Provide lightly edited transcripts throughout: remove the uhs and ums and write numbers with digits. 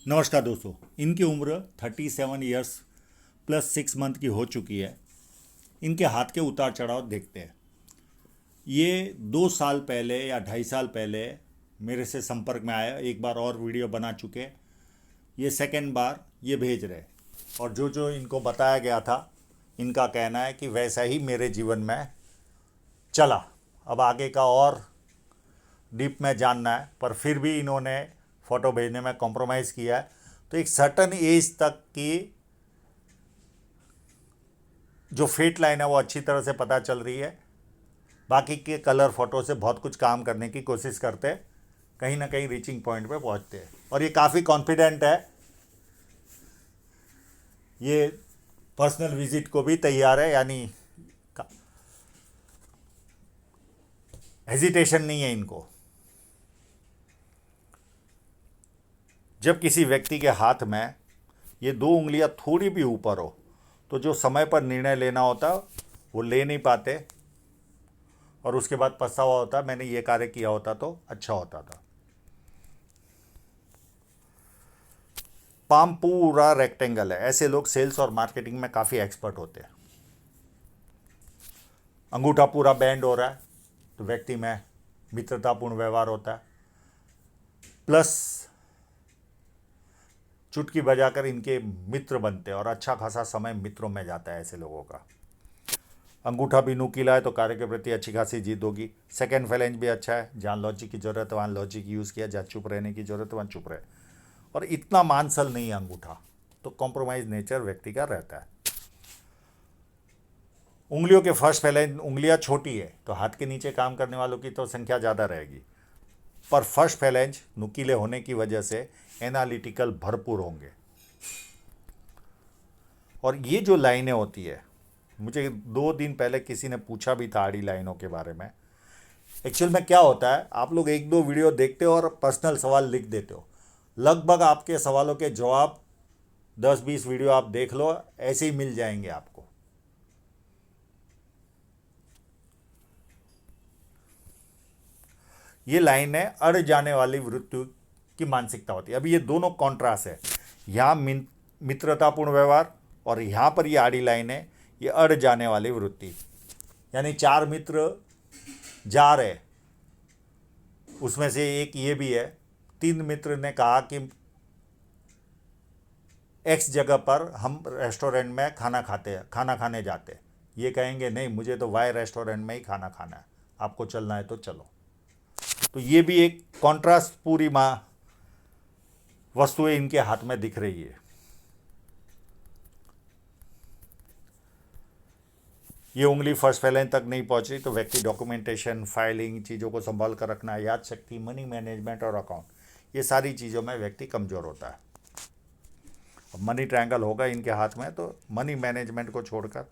नमस्कार दोस्तों। इनकी उम्र 37 ईयर्स प्लस 6 मंथ की हो चुकी है। इनके हाथ के उतार चढ़ाव देखते हैं। ये 2 साल पहले या 2.5 साल पहले मेरे से संपर्क में आया, एक बार और वीडियो बना चुके। ये सेकंड बार ये भेज रहे, और जो जो इनको बताया गया था, इनका कहना है कि वैसा ही मेरे जीवन में चला। अब आगे का और डीप में जानना है, पर फिर भी इन्होंने फ़ोटो भेजने में कॉम्प्रोमाइज़ किया है। तो एक सर्टन एज तक की जो फेट लाइन है वो अच्छी तरह से पता चल रही है। बाकी के कलर फ़ोटो से बहुत कुछ काम करने की कोशिश करते हैं, कहीं ना कहीं रीचिंग पॉइंट पे पहुंचते हैं। और ये काफ़ी कॉन्फिडेंट है, ये पर्सनल विजिट को भी तैयार है, यानी हेजिटेशन नहीं है इनको। जब किसी व्यक्ति के हाथ में ये 2 उंगलियां थोड़ी भी ऊपर हो तो जो समय पर निर्णय लेना होता वो ले नहीं पाते, और उसके बाद पछतावा होता, मैंने ये कार्य किया होता तो अच्छा होता था। पाम पूरा रेक्टेंगल है। ऐसे लोग सेल्स और मार्केटिंग में काफ़ी एक्सपर्ट होते हैं। अंगूठा पूरा बैंड हो रहा है तो व्यक्ति में मित्रतापूर्ण व्यवहार होता है। प्लस चुटकी बजाकर इनके मित्र बनते हैं और अच्छा खासा समय मित्रों में जाता है ऐसे लोगों का। अंगूठा भी नुकीला है तो कार्य के प्रति अच्छी खासी जीत होगी। सेकेंड फैलेंज भी अच्छा है, जहाँ लॉजिक की जरूरत है वहाँ लॉजिक यूज़ किया, जहाँ चुप रहने की जरूरत है वहाँ चुप रहे। और इतना मानसल नहीं है अंगूठा, तो कॉम्प्रोमाइज नेचर व्यक्ति का रहता है। उंगलियों के फर्स्ट फैलेंज, उंगलियां छोटी है तो हाथ के नीचे काम करने वालों की तो संख्या ज़्यादा रहेगी, पर फर्स्ट फैलेंज नुकीले होने की वजह से एनालिटिकल भरपूर होंगे। और ये जो लाइनें होती है, मुझे 2 दिन पहले किसी ने पूछा भी था आड़ी लाइनों के बारे में। एक्चुअल में क्या होता है, आप लोग 1-2 वीडियो देखते हो और पर्सनल सवाल लिख देते हो। लगभग आपके सवालों के जवाब 10-20 वीडियो आप देख लो, ऐसे ही मिल जाएंगे आपको। ये लाइन है अड़ जाने वाली मृत्यु की मानसिकता होती है। अभी ये दोनों कॉन्ट्रास्ट है, यहाँ मित्रतापूर्ण व्यवहार और यहाँ पर ये आड़ी लाइन है, ये अड़ जाने वाली वृत्ति। यानी 4 मित्र जा रहे, उसमें से एक ये भी है। 3 मित्र ने कहा कि एक्स जगह पर हम रेस्टोरेंट में खाना खाने जाते। ये कहेंगे नहीं, मुझे तो वाई रेस्टोरेंट में ही खाना खाना है, आपको चलना है तो चलो। तो ये भी एक कॉन्ट्रास्ट पूरी माँ वस्तुएं इनके हाथ में दिख रही है। ये उंगली फर्स्ट फैलेंज तक नहीं पहुंच रही तो व्यक्ति डॉक्यूमेंटेशन, फाइलिंग, चीज़ों को संभाल कर रखना, याद शक्ति, मनी मैनेजमेंट और अकाउंट, ये सारी चीज़ों में व्यक्ति कमज़ोर होता है। अब मनी ट्रायंगल होगा इनके हाथ में तो मनी मैनेजमेंट को छोड़कर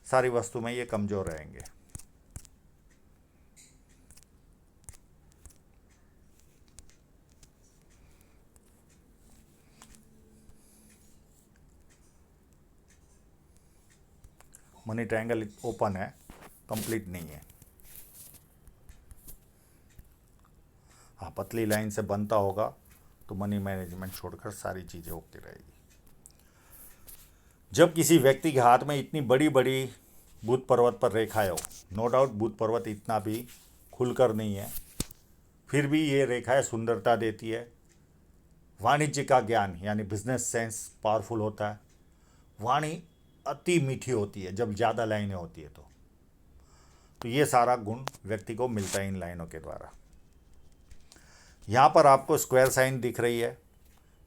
सारी वस्तु में ये कमज़ोर रहेंगे। मनी ट्रायंगल ओपन है, कंप्लीट नहीं है। हाँ, पतली लाइन से बनता होगा तो मनी मैनेजमेंट छोड़कर सारी चीज़ें ओके रहेगी। जब किसी व्यक्ति के हाथ में इतनी बड़ी बड़ी भूत पर्वत पर रेखाएं हो, नो डाउट भूत पर्वत इतना भी खुलकर नहीं है, फिर भी ये रेखाएं सुंदरता देती है। वाणिज्य का ज्ञान यानी बिजनेस सेंस पावरफुल होता है। वाणी अति मीठी होती है जब ज़्यादा लाइनें होती है तो ये सारा गुण व्यक्ति को मिलता है इन लाइनों के द्वारा। यहाँ पर आपको स्क्वायर साइन दिख रही है,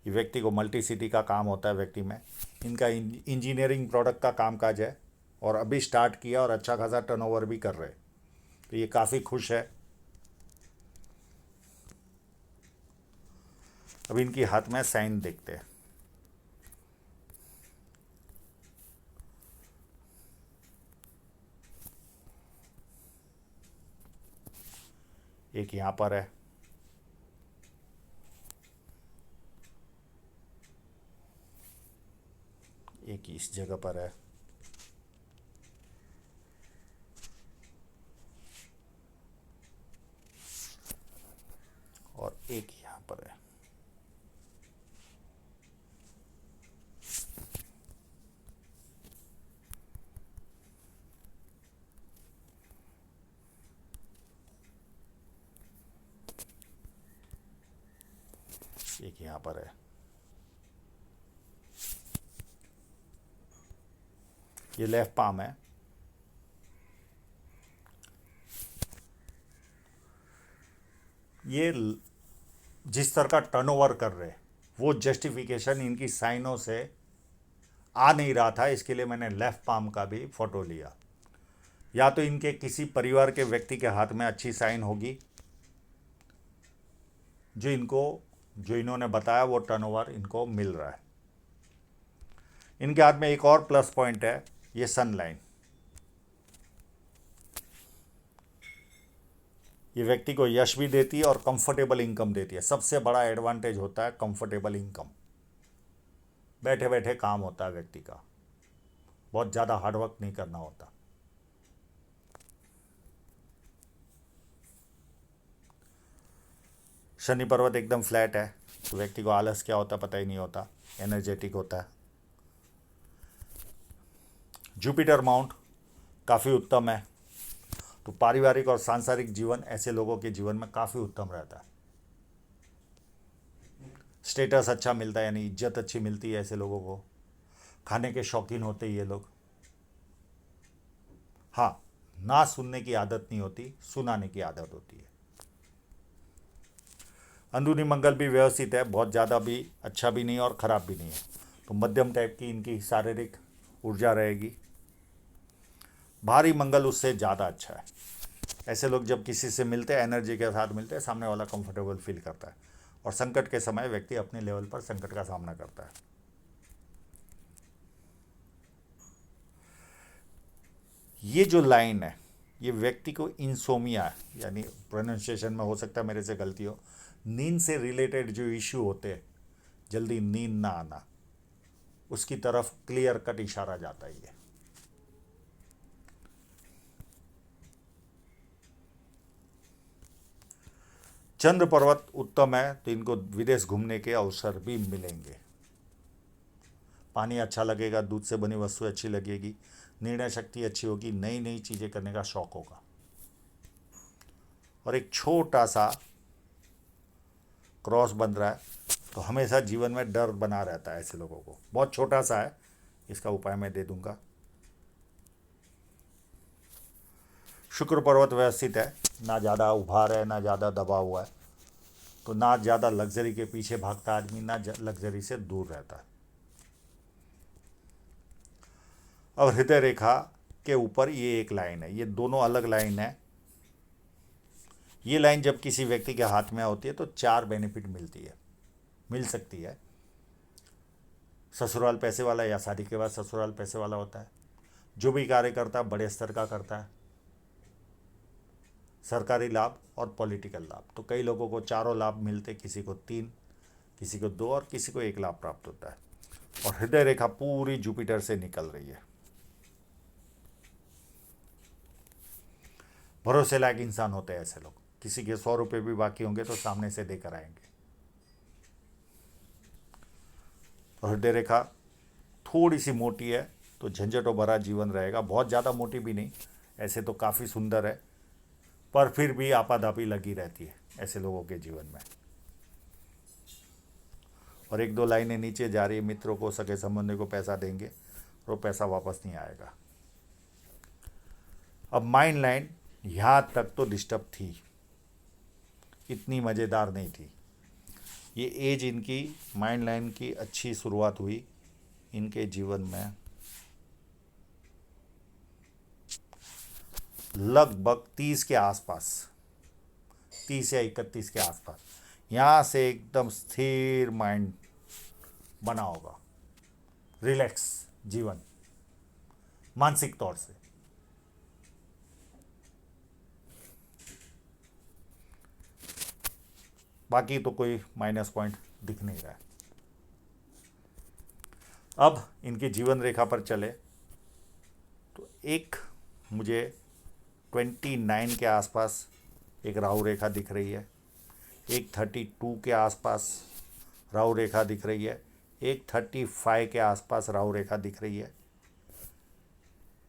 ये व्यक्ति को मल्टी सिटी का काम होता है व्यक्ति में। इनका इंजीनियरिंग प्रोडक्ट का कामकाज है और अभी स्टार्ट किया और अच्छा खासा टर्नओवर भी कर रहे, तो ये काफ़ी खुश है। अब इनकी हाथ में साइन देखते हैं। एक यहाँ पर है, एक इस जगह पर है, और एक यहाँ पर है। एक यहाँ पर है, ये लेफ्ट पाम है। ये जिस तरह का टर्नओवर कर रहे, वो जस्टिफिकेशन इनकी साइनों से आ नहीं रहा था, इसके लिए मैंने लेफ्ट पाम का भी फोटो लिया। या तो इनके किसी परिवार के व्यक्ति के हाथ में अच्छी साइन होगी, जो इन्होंने बताया वो टर्नओवर इनको मिल रहा है। इनके हाथ में एक और प्लस पॉइंट है, ये सन लाइन। ये व्यक्ति को यश भी देती है और कंफर्टेबल इनकम देती है। सबसे बड़ा एडवांटेज होता है कंफर्टेबल इनकम। बैठे बैठे काम होता है व्यक्ति का, बहुत ज़्यादा हार्डवर्क नहीं करना होता। शनि पर्वत एकदम फ्लैट है, तो व्यक्ति को आलस क्या होता पता ही नहीं होता, एनर्जेटिक होता है। जुपिटर माउंट काफ़ी उत्तम है, तो पारिवारिक और सांसारिक जीवन ऐसे लोगों के जीवन में काफ़ी उत्तम रहता है। स्टेटस अच्छा मिलता है, यानी इज्जत अच्छी मिलती है ऐसे लोगों को। खाने के शौकीन होते ये लोग। हाँ, ना सुनने की आदत नहीं होती, सुनाने की आदत होती है। अंदरूनी मंगल भी व्यवस्थित है, बहुत ज़्यादा भी अच्छा भी नहीं और ख़राब भी नहीं है, तो मध्यम टाइप की इनकी शारीरिक ऊर्जा रहेगी। भारी मंगल उससे ज़्यादा अच्छा है। ऐसे लोग जब किसी से मिलते हैं, एनर्जी के साथ मिलते हैं, सामने वाला कंफर्टेबल फील करता है, और संकट के समय व्यक्ति अपने लेवल पर संकट का सामना करता है। ये जो लाइन है, ये व्यक्ति को इंसोमिया है, यानी प्रोनाउंसिएशन में हो सकता है मेरे से गलती हो, नींद से रिलेटेड जो इश्यू होते हैं, जल्दी नींद ना आना, उसकी तरफ क्लियर कट इशारा जाता है ये। चंद्र पर्वत उत्तम है, तो इनको विदेश घूमने के अवसर भी मिलेंगे। पानी अच्छा लगेगा, दूध से बनी वस्तु अच्छी लगेगी, निर्णय शक्ति अच्छी होगी, नई नई चीज़ें करने का शौक होगा। और एक छोटा सा क्रॉस बन रहा है, तो हमेशा जीवन में डर बना रहता है ऐसे लोगों को। बहुत छोटा सा है, इसका उपाय मैं दे दूंगा। शुक्र पर्वत व्यवस्थित है, ना ज़्यादा उभार है ना ज़्यादा दबा हुआ है, तो ना ज़्यादा लग्जरी के पीछे भागता आदमी, ना लग्जरी से दूर रहता है। अब हृदय रेखा के ऊपर ये एक लाइन है, ये दोनों अलग लाइन है। ये लाइन जब किसी व्यक्ति के हाथ में होती है तो 4 बेनिफिट मिल सकती है। ससुराल पैसे वाला, या शादी के बाद ससुराल पैसे वाला होता है। जो भी कार्य करता है बड़े स्तर का करता है। सरकारी लाभ और पॉलिटिकल लाभ, तो कई लोगों को चारों लाभ मिलते, किसी को 3, किसी को 2 और किसी को 1 लाभ प्राप्त होता है। और हृदय रेखा पूरी जुपिटर से निकल रही है। भरोसे लायक इंसान होते हैं ऐसे लोग, किसी के 100 रुपये भी बाकी होंगे तो सामने से देकर आएंगे। और हृदय रेखा थोड़ी सी मोटी है, तो झंझटों भरा जीवन रहेगा। बहुत ज़्यादा मोटी भी नहीं, ऐसे तो काफ़ी सुंदर है, पर फिर भी आपाधापी लगी रहती है ऐसे लोगों के जीवन में। और 1-2 लाइनें नीचे जा रही है, मित्रों को, सगे संबंधी को पैसा देंगे और वो पैसा वापस नहीं आएगा। अब माइंड लाइन यहाँ तक तो डिस्टर्ब थी, इतनी मज़ेदार नहीं थी। ये एज इनकी माइंड लाइन की अच्छी शुरुआत हुई इनके जीवन में लगभग 30 के आसपास, 30 या 31 के आसपास। यहाँ से एकदम स्थिर माइंड बना होगा, रिलैक्स जीवन मानसिक तौर से। बाकी तो कोई माइनस पॉइंट दिख नहीं रहा है। अब इनकी जीवन रेखा पर चले तो एक मुझे 29 के आसपास एक राहु रेखा दिख रही है, एक 32 के आसपास राहु रेखा दिख रही है, एक 35 के आसपास राहु रेखा दिख रही है।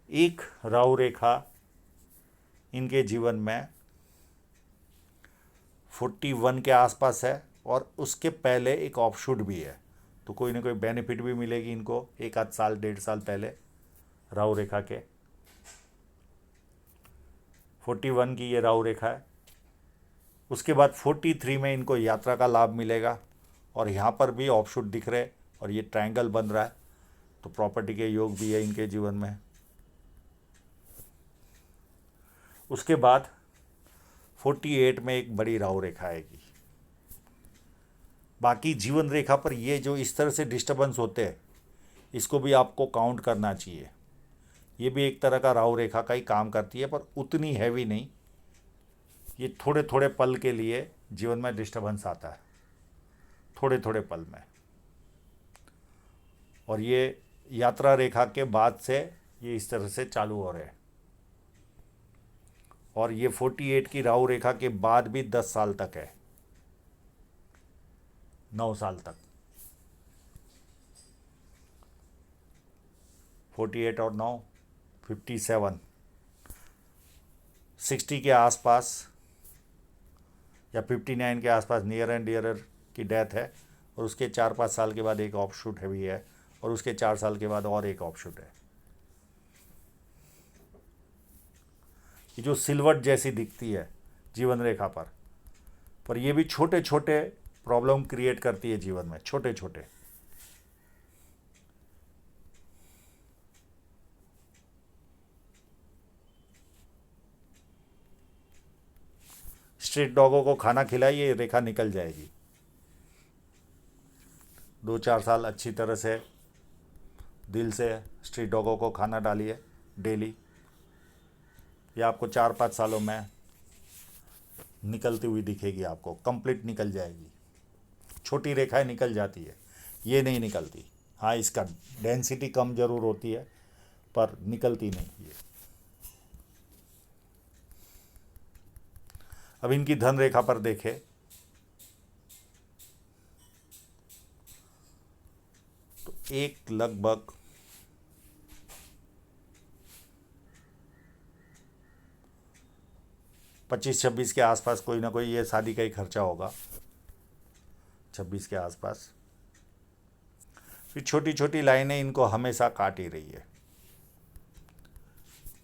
एक राहु रेखा इनके जीवन में 41 के आसपास है, और उसके पहले एक ऑफशूट भी है, तो कोई ना कोई बेनिफिट भी मिलेगी इनको एक आध साल 1.5 साल पहले राहु रेखा के। 41 की ये राहु रेखा है। उसके बाद 43 में इनको यात्रा का लाभ मिलेगा और यहाँ पर भी ऑफशूट दिख रहे और ये ट्रायंगल बन रहा है, तो प्रॉपर्टी के योग भी है इनके जीवन में। उसके बाद 48 में एक बड़ी राहु रेखा आएगी। बाकी जीवन रेखा पर ये जो इस तरह से डिस्टर्बेंस होते हैं, इसको भी आपको काउंट करना चाहिए। ये भी एक तरह का राहु रेखा का ही काम करती है, पर उतनी हैवी नहीं। ये थोड़े थोड़े पल के लिए जीवन में डिस्टर्बेंस आता है, थोड़े थोड़े पल में। और ये यात्रा रेखा के बाद से ये इस तरह से चालू हो रहे हैं। और ये 48 की राहु रेखा के बाद भी 10 साल तक है, 9 साल तक। 48 और 9 57, 60 के आसपास या 59 के आसपास नियर एंड डियरर की डेथ है। और उसके 4-5 साल के बाद एक ऑफशूट है भी है, और उसके 4 साल के बाद और एक ऑफशूट है। ये जो सिलवट जैसी दिखती है जीवन रेखा पर ये भी छोटे छोटे प्रॉब्लम क्रिएट करती है जीवन में, छोटे छोटे। स्ट्रीट डॉगों को खाना खिलाइए, रेखा निकल जाएगी। 2-4 साल अच्छी तरह से दिल से स्ट्रीट डॉगों को खाना डालिए डेली, या आपको 4-5 सालों में निकलती हुई दिखेगी, आपको कंप्लीट निकल जाएगी। छोटी रेखाएं निकल जाती है, ये नहीं निकलती। हाँ, इसका डेंसिटी कम जरूर होती है, पर निकलती नहीं ये। अब इनकी धन रेखा पर देखें, तो एक लगभग 25-26 के आसपास कोई ना कोई ये शादी का ही खर्चा होगा, 26 के आसपास। फिर छोटी छोटी लाइनें इनको हमेशा काट ही रही है।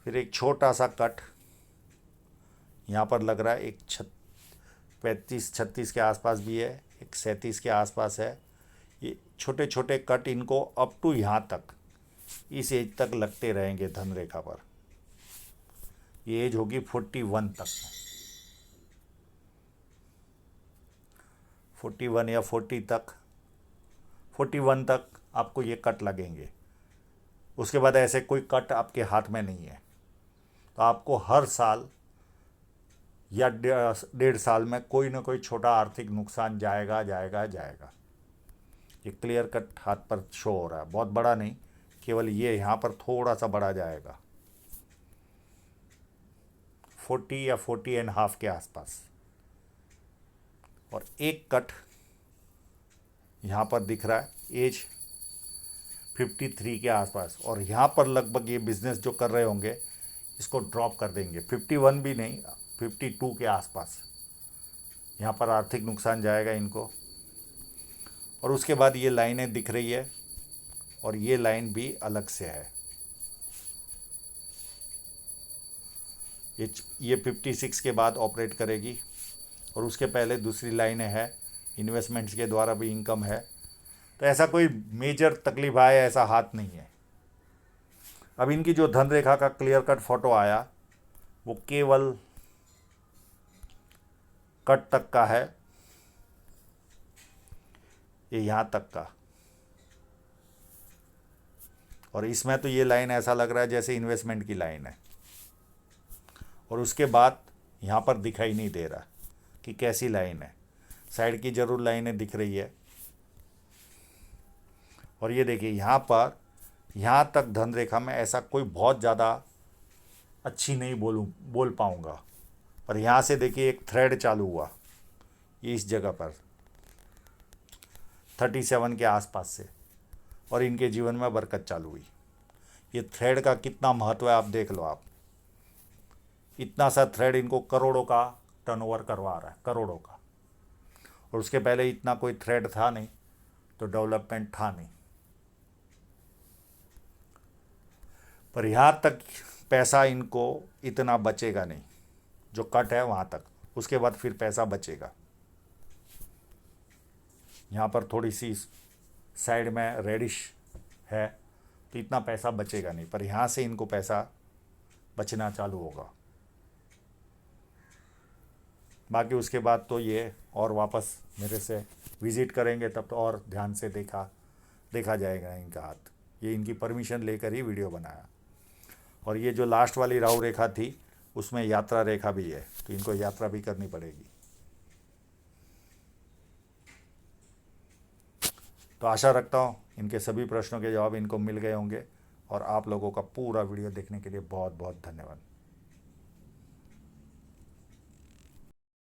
फिर एक छोटा सा कट यहाँ पर लग रहा है, एक 35-36 के आसपास भी है, एक 37 के आसपास है। ये छोटे छोटे कट इनको अप टू यहाँ तक, इस एज तक लगते रहेंगे धन रेखा पर। ये एज होगी 41 तक, 41 या 40 तक, 41 तक आपको ये कट लगेंगे। उसके बाद ऐसे कोई कट आपके हाथ में नहीं है, तो आपको हर साल या 1.5 साल में कोई ना कोई छोटा आर्थिक नुकसान जाएगा जाएगा जाएगा। ये क्लियर कट हाथ पर शो हो रहा है, बहुत बड़ा नहीं, केवल ये यहाँ पर थोड़ा सा बड़ा जाएगा, 40 या 40.5 के आसपास। और एक कट यहाँ पर दिख रहा है, एज 53 के आसपास। और यहाँ पर लगभग ये बिजनेस जो कर रहे होंगे इसको ड्रॉप कर देंगे, 51 भी नहीं, 52 के आसपास। यहाँ पर आर्थिक नुकसान जाएगा इनको। और उसके बाद ये लाइनें दिख रही है, और ये लाइन भी अलग से है। ये 56 के बाद ऑपरेट करेगी, और उसके पहले दूसरी लाइनें है, इन्वेस्टमेंट्स के द्वारा भी इनकम है। तो ऐसा कोई मेजर तकलीफ आए ऐसा हाथ नहीं है। अब इनकी जो धन रेखा का क्लियर कट फोटो आया, वो केवल कट तक का है, ये यहाँ तक का। और इसमें तो ये लाइन ऐसा लग रहा है जैसे इन्वेस्टमेंट की लाइन है। और उसके बाद यहाँ पर दिखाई नहीं दे रहा कि कैसी लाइन है, साइड की जरूर लाइनें दिख रही है। और ये देखिए यहाँ पर, यहाँ तक धन रेखा में ऐसा कोई बहुत ज़्यादा अच्छी नहीं बोल पाऊँगा, पर यहाँ से देखिए एक थ्रेड चालू हुआ, ये इस जगह पर 37 के आसपास से, और इनके जीवन में बरकत चालू हुई। ये थ्रेड का कितना महत्व है आप देख लो आप, इतना सा थ्रेड इनको करोड़ों का टर्नओवर करवा रहा है, करोड़ों का। और उसके पहले इतना कोई थ्रेड था नहीं, तो डेवलपमेंट था नहीं। पर यहाँ तक पैसा इनको इतना बचेगा नहीं, जो कट है वहाँ तक, उसके बाद फिर पैसा बचेगा। यहाँ पर थोड़ी सी साइड में रेडिश है, तो इतना पैसा बचेगा नहीं, पर यहाँ से इनको पैसा बचना चालू होगा। बाकी उसके बाद तो ये और वापस मेरे से विज़िट करेंगे, तब तो और ध्यान से देखा जाएगा इनका हाथ। ये इनकी परमिशन लेकर ही वीडियो बनाया। और ये जो लास्ट वाली राहु रेखा थी, उसमें यात्रा रेखा भी है, तो इनको यात्रा भी करनी पड़ेगी। तो आशा रखता हूँ इनके सभी प्रश्नों के जवाब इनको मिल गए होंगे। और आप लोगों का पूरा वीडियो देखने के लिए बहुत बहुत धन्यवाद।